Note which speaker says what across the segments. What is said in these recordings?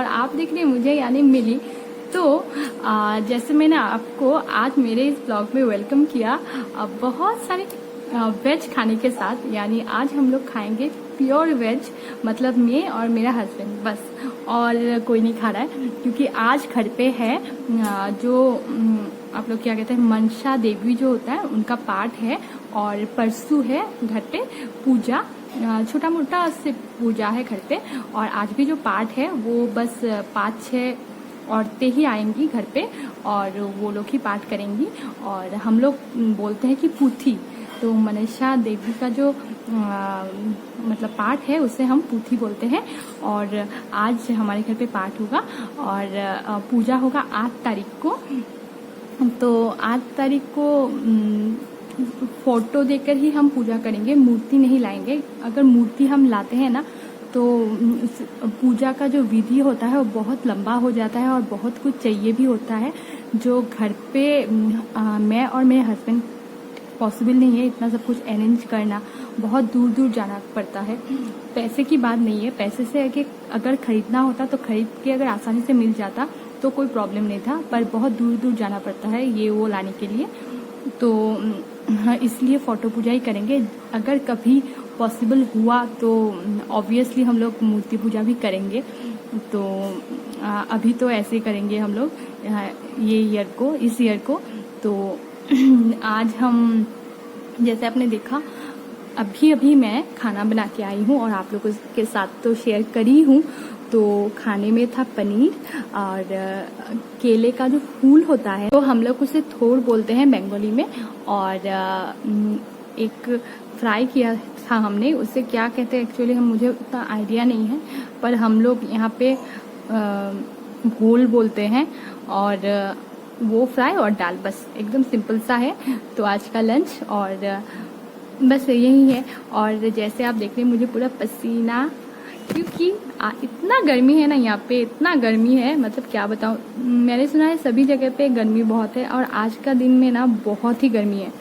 Speaker 1: और आप देख रहे हैं मुझे यानी मिली। तो जैसे मैंने आपको आज मेरे इस ब्लॉग में वेलकम किया बहुत सारे वेज खाने के साथ, यानी आज हम लोग खाएंगे प्योर वेज, मतलब मैं और मेरा हस्बैंड बस, और कोई नहीं खा रहा है क्योंकि आज घर पे है जो आप लोग क्या कहते हैं मनसा देवी जो होता है उनका पाठ है, और परसों है घर पे पूजा, छोटा मोटा से पूजा है घर पे। और आज भी जो पाठ है वो बस 5-6 औरतें ही आएंगी घर पे और वो लोग ही पाठ करेंगी। और हम लोग बोलते हैं कि पूथी, तो मनसा देवी का जो मतलब पाठ है उसे हम पूथी बोलते हैं। और आज हमारे घर पे पाठ होगा और पूजा होगा 8 तारीख को। तो 8 तारीख को फोटो देकर ही हम पूजा करेंगे, मूर्ति नहीं लाएंगे। अगर मूर्ति हम लाते हैं ना तो पूजा का जो विधि होता है वो बहुत लंबा हो जाता है और बहुत कुछ चाहिए भी होता है, जो घर पे मैं और मेरे हस्बैंड पॉसिबल नहीं है इतना सब कुछ अरेंज करना, बहुत दूर दूर जाना पड़ता है। पैसे की बात नहीं है, पैसे से अगर खरीदना होता तो खरीद के अगर आसानी से मिल जाता तो कोई प्रॉब्लम नहीं था, पर बहुत दूर दूर जाना पड़ता है ये वो लाने के लिए। तो इसलिए फोटो पूजा ही करेंगे। अगर कभी पॉसिबल हुआ तो ऑब्वियसली हम लोग मूर्ति पूजा भी करेंगे। तो अभी तो ऐसे करेंगे हम लोग इस ईयर को। तो आज हम जैसे आपने देखा अभी मैं खाना बना के आई हूँ और आप लोगों के साथ तो शेयर करी हूँ। तो खाने में था पनीर और केले का जो फूल होता है तो हम लोग उसे थोड़ बोलते हैं बंगाली में, और एक फ्राई किया था हमने, उसे क्या कहते हैं एक्चुअली मुझे उतना आइडिया नहीं है, पर हम लोग यहाँ पे घोल बोलते हैं। और वो फ्राई और दाल, बस एकदम सिंपल सा है। तो आज का लंच और बस यही है। और जैसे आप देख रहे हैं मुझे पूरा पसीना, क्योंकि इतना गर्मी है ना यहाँ पे, इतना गर्मी है मतलब क्या बताऊँ। मैंने सुना है सभी जगह पे गर्मी बहुत है और आज का दिन में ना बहुत ही गर्मी है।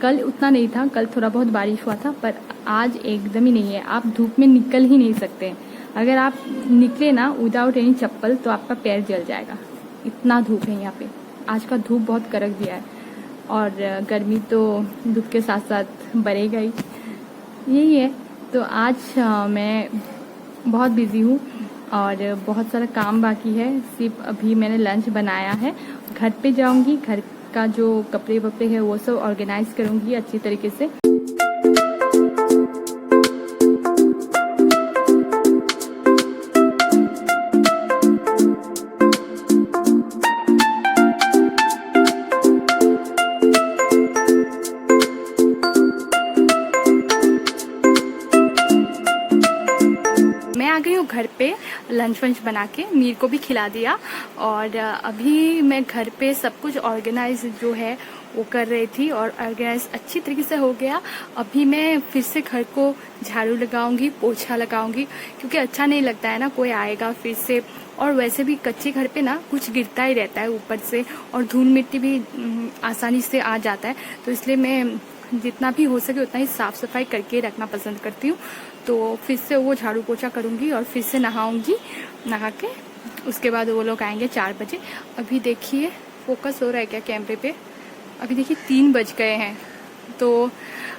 Speaker 1: कल उतना नहीं था, कल थोड़ा बहुत बारिश हुआ था, पर आज एकदम ही नहीं है। आप धूप में निकल ही नहीं सकते। अगर आप निकले ना विदाउट एनी चप्पल तो आपका पैर जल जाएगा, इतना धूप है यहाँ पे। आज का धूप बहुत कड़क दिया है और गर्मी तो धूप के साथ साथ बढ़ेगा ही, यही है। तो आज मैं बहुत बिजी हूँ और बहुत सारा काम बाकी है। सिर्फ अभी मैंने लंच बनाया है, घर पे जाऊँगी, घर का जो कपड़े वपड़े है वो सब ऑर्गेनाइज करूँगी अच्छी तरीके से। घर पे लंच वंच बना के मीर को भी खिला दिया और अभी मैं घर पे सब कुछ ऑर्गेनाइज जो है वो कर रही थी और ऑर्गेनाइज अच्छी तरीके से हो गया। अभी मैं फिर से घर को झाड़ू लगाऊंगी, पोछा लगाऊंगी, क्योंकि अच्छा नहीं लगता है ना कोई आएगा फिर से। और वैसे भी कच्चे घर पे ना कुछ गिरता ही रहता है ऊपर से और धूल मिट्टी भी आसानी से आ जाता है, तो इसलिए मैं जितना भी हो सके उतना ही साफ सफाई करके रखना पसंद करती हूँ। तो फिर से वो झाड़ू पोछा करूँगी और फिर से नहाऊंगी, नहा के उसके बाद वो लोग आएंगे 4 बजे। अभी देखिए फोकस हो रहा है क्या कैमरे पे, अभी देखिए 3 बज गए हैं। तो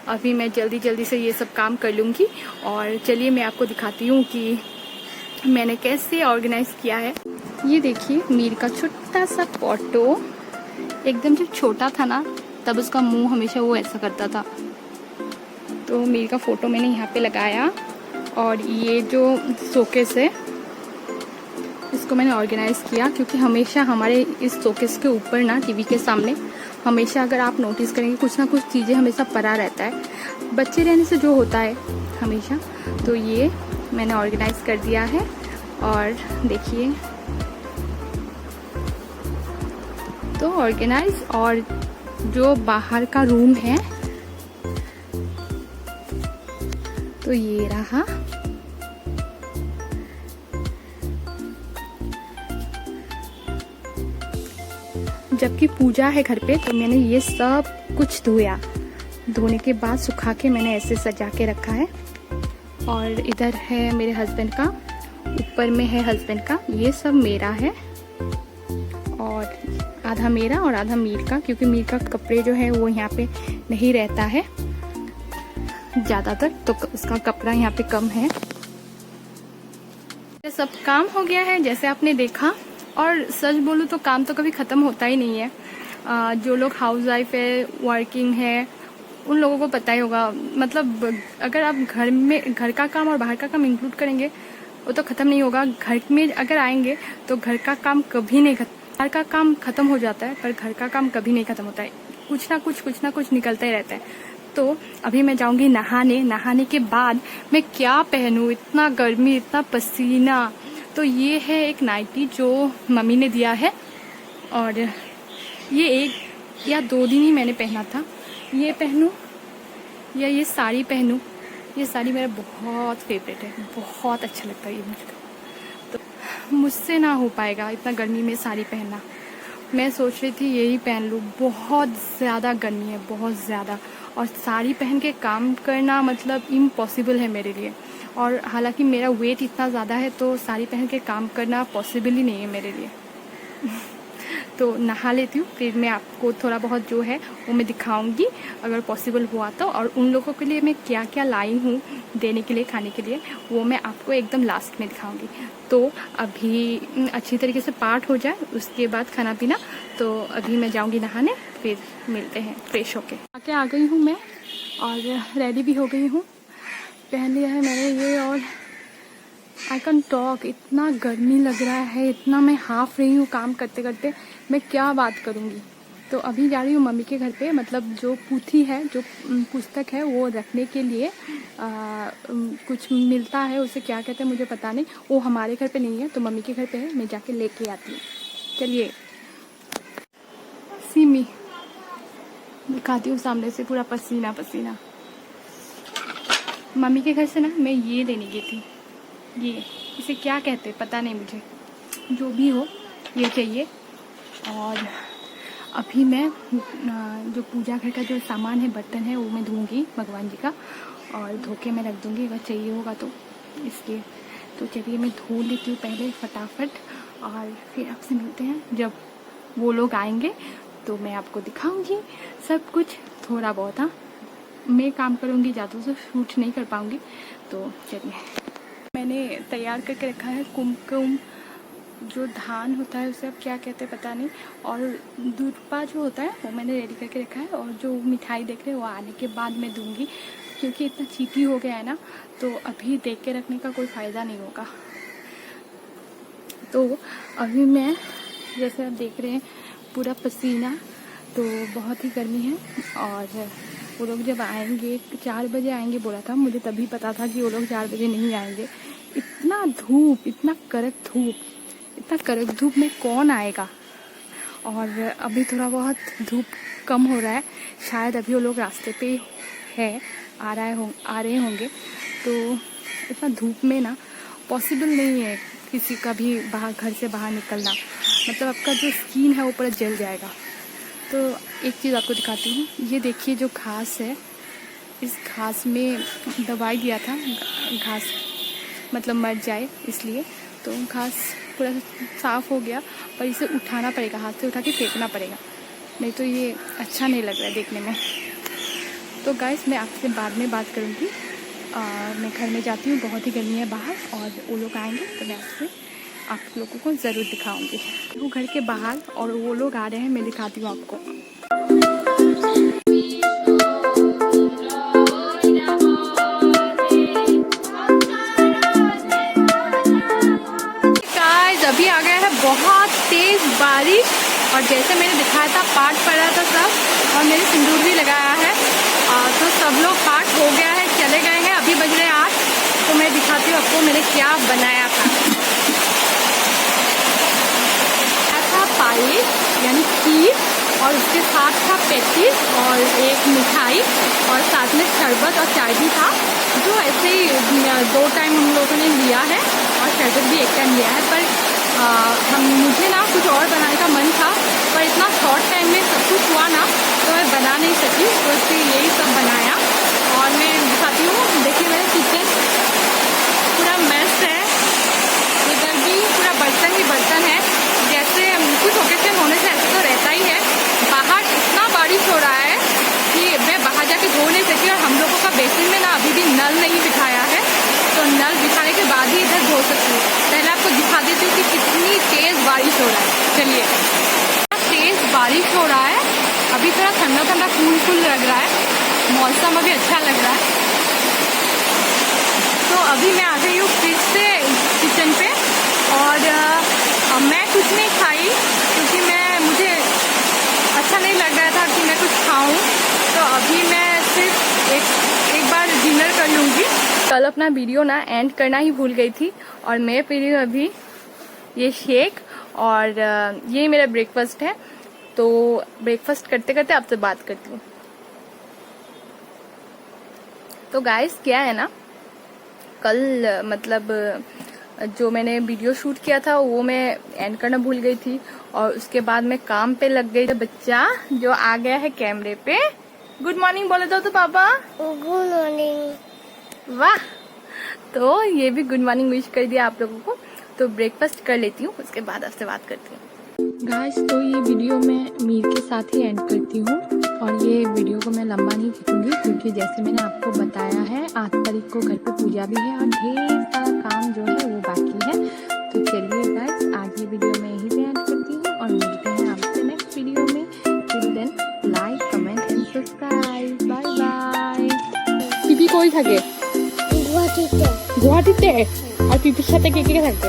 Speaker 1: अभी मैं जल्दी जल्दी से ये सब काम कर लूँगी और चलिए मैं आपको दिखाती हूँ कि मैंने कैसे ऑर्गेनाइज किया है। ये देखिए मीर का छोटा सा फोटो, एकदम जब छोटा था ना तब उसका मुंह हमेशा वो ऐसा करता था। तो मीर का फोटो मैंने यहाँ पे लगाया और ये जो शोकेस है इसको मैंने ऑर्गेनाइज किया, क्योंकि हमेशा हमारे इस शोकेस के ऊपर ना टीवी के सामने हमेशा अगर आप नोटिस करेंगे कुछ ना कुछ चीज़ें हमेशा पड़ा रहता है, बच्चे रहने से जो होता है हमेशा। तो ये मैंने ऑर्गेनाइज कर दिया है और देखिए तो ऑर्गेनाइज। और जो बाहर का रूम है तो ये रहा। जबकि पूजा है घर पे तो मैंने ये सब कुछ धोया, धोने के बाद सुखा के मैंने ऐसे सजा के रखा है। और इधर है मेरे हस्बैंड का, ऊपर में है हस्बैंड का, ये सब मेरा है और आधा मेरा और आधा मीर का, क्योंकि मीर का कपड़े जो है वो यहाँ पे नहीं रहता है ज़्यादातर, तो उसका कपड़ा यहाँ पे कम है। सब काम हो गया है जैसे आपने देखा, और सच बोलूँ तो काम तो कभी ख़त्म होता ही नहीं है। जो लोग हाउस वाइफ है, वर्किंग है, उन लोगों को पता ही होगा। मतलब अगर आप घर का काम और बाहर का काम इंक्लूड करेंगे वो तो ख़त्म नहीं होगा। घर में अगर आएंगे तो घर का काम कभी नहीं खत्म, बाहर का काम ख़त्म हो जाता है पर घर का काम कभी नहीं ख़त्म होता है। कुछ ना कुछ निकलता ही रहता है। तो अभी मैं जाऊंगी नहाने के बाद मैं क्या पहनूं, इतना गर्मी, इतना पसीना। तो ये है एक नाइटी जो मम्मी ने दिया है, और ये 1 या 2 दिन ही मैंने पहना था। ये पहनूं या ये साड़ी पहनूं? ये साड़ी मेरा बहुत फेवरेट है, बहुत अच्छा लगता है ये मुझको। तो मुझसे ना हो पाएगा इतना गर्मी में साड़ी पहनना। मैं सोच रही थी यही पहन लूँ, बहुत ज़्यादा गर्मी है, बहुत ज़्यादा। और साड़ी पहन के काम करना मतलब इम्पॉसिबल है मेरे लिए। और हालांकि मेरा वेट इतना ज़्यादा है तो साड़ी पहन के काम करना पॉसिबल ही नहीं है मेरे लिए। तो नहा लेती हूँ, फिर मैं आपको थोड़ा बहुत जो है वो मैं दिखाऊंगी अगर पॉसिबल हुआ तो। और उन लोगों के लिए मैं क्या क्या लाई हूँ देने के लिए, खाने के लिए, वो मैं आपको एकदम लास्ट में दिखाऊंगी। तो अभी अच्छी तरीके से पाठ हो जाए उसके बाद खाना पीना। तो अभी मैं जाऊँगी नहाने, फिर मिलते हैं फ्रेश होके। आके आ गई हूँ मैं और रेडी भी हो गई हूँ, पहन लिया है मैंने ये, और आई कैन टॉक। इतना गर्मी लग रहा है, इतना मैं हाफ रही हूँ काम करते करते, मैं क्या बात करूँगी। तो अभी जा रही हूँ मम्मी के घर पे, मतलब जो पुथी है, जो पुस्तक है वो रखने के लिए कुछ मिलता है, उसे क्या कहते हैं मुझे पता नहीं, वो हमारे घर पे नहीं है तो मम्मी के घर पे है, मैं जाके लेके आती हूँ। चलिए सीमी दिखाती हूँ सामने से, पूरा पसीना पसीना। मम्मी के घर से ना मैं ये लेने गई थी, ये इसे क्या कहते पता नहीं मुझे, जो भी हो ये चाहिए। और अभी मैं जो पूजा घर का जो सामान है, बर्तन है, वो मैं धोऊंगी भगवान जी का, और धो के मैं रख दूंगी अगर चाहिए होगा तो, इसलिए। तो चलिए मैं धो लेती हूँ पहले फटाफट, और फिर आपसे मिलते हैं जब वो लोग आएंगे तो मैं आपको दिखाऊंगी सब कुछ थोड़ा बहुत। हाँ, मैं काम करूँगी, ज़्यादा से शूट नहीं कर पाऊँगी। तो चलिए, मैंने तैयार करके रखा है कुमकुम, जो धान होता है उसे अब क्या कहते हैं पता नहीं, और दूधपा जो होता है वो मैंने रेडी करके रखा है। और जो मिठाई देख रहे हैं वो आने के बाद मैं दूंगी, क्योंकि इतना चीटी हो गया है ना, तो अभी देख के रखने का कोई फ़ायदा नहीं होगा। तो अभी मैं, जैसे आप देख रहे हैं, पूरा पसीना, तो बहुत ही गर्मी है। और वो लोग जब आएंगे 4 बजे आएंगे बोला था, मुझे तभी पता था कि वो लोग 4 बजे नहीं आएंगे। इतना धूप, इतना कड़क धूप में कौन आएगा। और अभी थोड़ा बहुत धूप कम हो रहा है, शायद अभी वो लोग रास्ते पे है, आ रहे होंगे। तो इतना धूप में ना पॉसिबल नहीं है किसी का भी घर से बाहर निकलना, मतलब आपका जो स्किन है वो पूरा जल जाएगा। तो एक चीज़ आपको दिखाती हूँ, ये देखिए जो घास है, इस घास में दवाई दिया था, घास मतलब मर जाए इसलिए। तो घास पूरा साफ़ हो गया, पर इसे उठाना पड़ेगा, हाथ से उठा के फेंकना पड़ेगा, नहीं तो ये अच्छा नहीं लग रहा है देखने में। तो गाइस मैं आपसे बाद में बात करूँगी, मैं घर में जाती हूँ, बहुत ही गर्मी है बाहर, और वो लोग आएंगे तो मैं आपसे आप लोगों को ज़रूर दिखाऊंगी। वो घर के बाहर और वो लोग आ रहे हैं, मैं दिखाती हूँ आपको। गाइस अभी आ गया है बहुत तेज बारिश, और जैसे मैंने दिखाया था पाठ पड़ रहा था सब, और मैंने सिंदूर भी लगाया है, तो सब लोग पाठ हो गया है, चले गए हैं। अभी बज रहे हैं 8। तो मैं दिखाती हूँ आपको मैंने क्या बनाया था। पाई यानी खीर, और उसके साथ था पैटीज और एक मिठाई, और साथ में शरबत और चाय भी था, जो ऐसे ही 2 टाइम हम लोगों ने लिया है, और शरबत भी 1 टाइम लिया है। पर मुझे ना कुछ और बनाने का मन था, पर इतना शॉर्ट टाइम में सब कुछ हुआ ना, तो मैं बना नहीं सकी, तो इसलिए यही सब बनाया। और मैं दिखाती हूँ, देखिए मेरा किचन पूरा मेस है, बर्तन है। जैसे कुछ ओकेजन होने से ऐसा तो रहता ही है। बाहर इतना बारिश हो रहा है कि मैं बाहर जाके धो नहीं सकती, और हम लोगों का बेसिन में ना अभी भी नल नहीं बिठाया है, तो नल बिठाने के बाद ही इधर धो सकती हूँ। पहले आपको दिखा देती हूँ कि कितनी तेज़ बारिश हो रहा है। चलिए, तेज़ बारिश हो रहा है, अभी थोड़ा ठंडा ठंडा कूल लग रहा है, मौसम अभी अच्छा लग रहा है। तो अभी मैं आ गई हूँ फिर से किचन पे, और मैं कुछ नहीं खाई क्योंकि मुझे अच्छा नहीं लग रहा था कि मैं कुछ खाऊं। तो अभी मैं सिर्फ एक बार डिनर कर लूँगी। कल अपना वीडियो ना एंड करना ही भूल गई थी, और मैं पी रही हूँ अभी ये शेक, और ये मेरा ब्रेकफास्ट है। तो ब्रेकफास्ट करते करते आपसे बात करती हूँ। तो गाइस, क्या है ना, कल मतलब जो मैंने वीडियो शूट किया था वो मैं एंड करना भूल गई थी, और उसके बाद मैं काम पे लग गई। बच्चा जो आ गया है कैमरे पे, गुड मॉर्निंग बोले तो पापा।
Speaker 2: Good morning.
Speaker 1: वाह, तो ये भी गुड मॉर्निंग विश कर दिया आप लोगों को। तो ब्रेकफास्ट कर लेती हूँ, उसके बाद आपसे बात करती हूँ। गाइस, तो ये वीडियो मैं मीर के साथ ही एंड करती हूँ, और ये वीडियो को मैं लंबा नहीं खींचूंगी क्योंकि जैसे मैंने आपको बताया है 8 तारीख को घर पे पूजा भी है, और ढेर सारा काम जो है वो बाकी है। तो चलिए गाइस, आज ये वीडियो मैं यहीं पे एंड करती हूँ, और मिलते हैं आपसे नेक्स्ट वीडियो में। Till then, like, comment and subscribe. Bye bye. পিপি কই থাকে? গুয়াহাটিতে। আর পিপির সাথে কে কে থাকে?